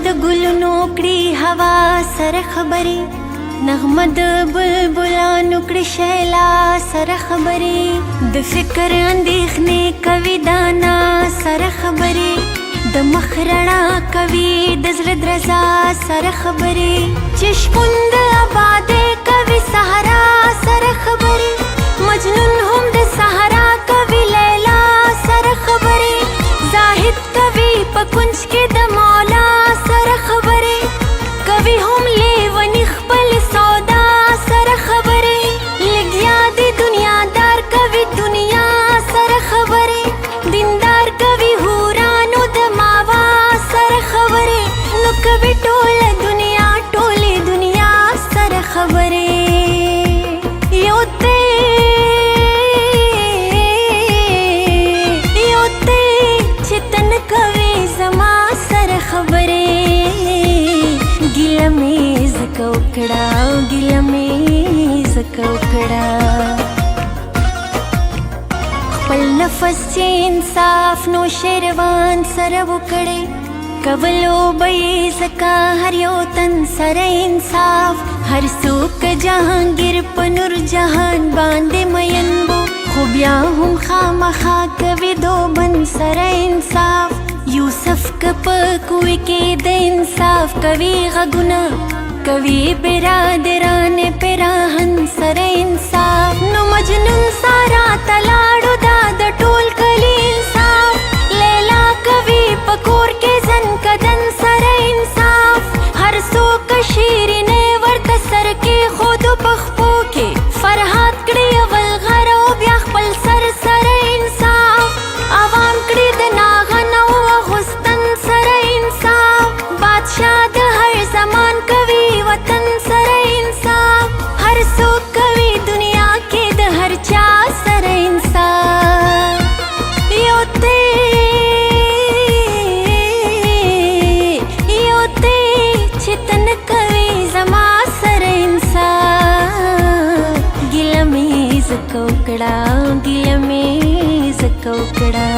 د ګلونو کړي هوا سره خبرې، نغمه د بلبلانو کړي شیلا سره خبرې، د فکر اندېښنې کوي دانا سره خبرې، د مخ رڼا کوي د زړه درزا سره خبرې، چې شپون د آبادۍ کوي صحرا سره خبرې، مجنون هم د صحرا کوي لیلا سره خبرې، زاهد کوي په کونج کې د مولا سره خبرې، کوي هم لیونی خپل سودا سره خبرې، لګیا د دنیادار کوي دنیا سره خبرې، دیندار کوي هورانو د ماوا سره خبرې، نو کوي ټوله دنیا ټولې دنیا سره خبرې. یو ته چې تن کوي زما سره خبرې، ګیله مې ځکه وکړه ګیله مې ځکه وکړه، خپل نفس چې انصاف نو شیروان سره وکړې، کولو به یې ځکه هر یو تن سره انصاف، هر څوک جهانګیر په نور جهان باندې مین بو، خو بیا هم خامخا کوي دوبن سره انصاف، یوسف که په کوی کې د انصاف کوي غږونه، کوي برادران پیراهن سره انصاف، نو مجنون سارا تلاړو دا د ټول کلی انصاف، لیلا کوي په کور کې زن کدن سره انصاف، هر څوک شیرینې ورته سر کې خودو پخپو کې، فرحات کړي اول غر او بیا خپل سر سره انصاف، عوام کړي د ناغن او اغوستن سره انصاف، بادشاه د هر زمان کوي وطن سره انصاف، هر څوک کوي دنیا کې د هر چا سره انصاف. یو ته چې تن کوي زما سره انصاف، ګیله مې ځکه وکړه ګیله مې ځکه وکړه.